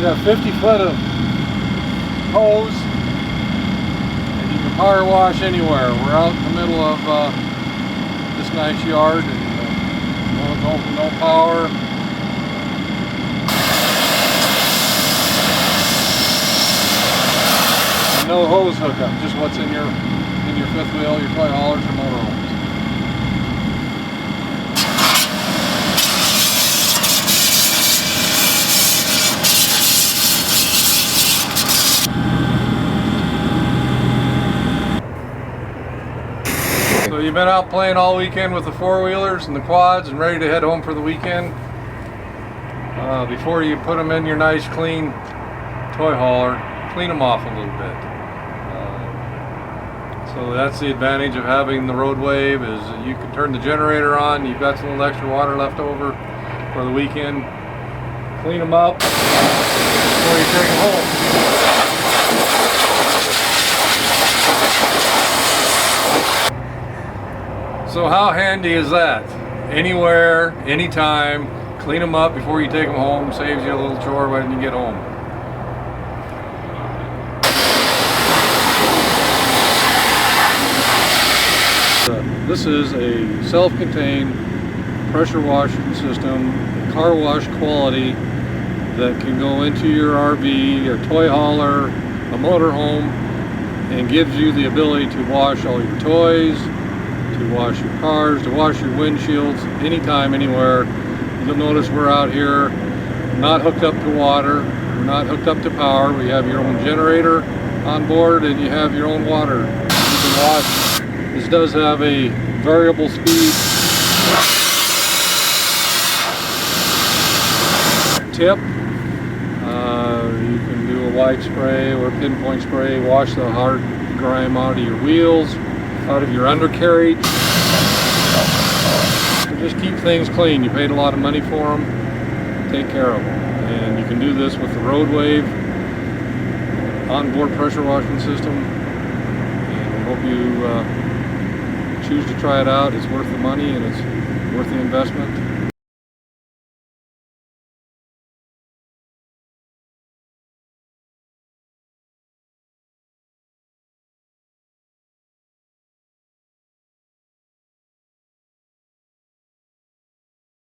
got 50 foot of hose, and you can power wash anywhere. We're out in the middle of this nice yard, and no power. And no hose hookup, just what's in your fifth wheel, your toy haulers, or motorhomes. So you've been out playing all weekend with the four-wheelers and the quads and ready to head home for the weekend. Before you put them in your nice clean toy hauler, clean them off a little bit. So that's the advantage of having the road wave, is you can turn the generator on, you've got some little extra water left over for the weekend. Clean them up before you take them home. So how handy is that? Anywhere, anytime, clean them up before you take them home, saves you a little chore when you get home. This is a self-contained pressure washing system, car wash quality, that can go into your RV, your toy hauler, a motorhome, and gives you the ability to wash all your toys, to wash your cars, to wash your windshields, anytime, anywhere. You'll notice we're out here not hooked up to water, we're not hooked up to power. We have your own generator on board, and you have your own water. You can wash. This does have a variable speed tip. You can do a wide spray or pinpoint spray, wash the hard grime out of your wheels, out of your undercarriage. So just keep things clean. You paid a lot of money for them, take care of them. And you can do this with the Road Wave onboard pressure washing system. And we hope you choose to try it out. It's worth the money and it's worth the investment.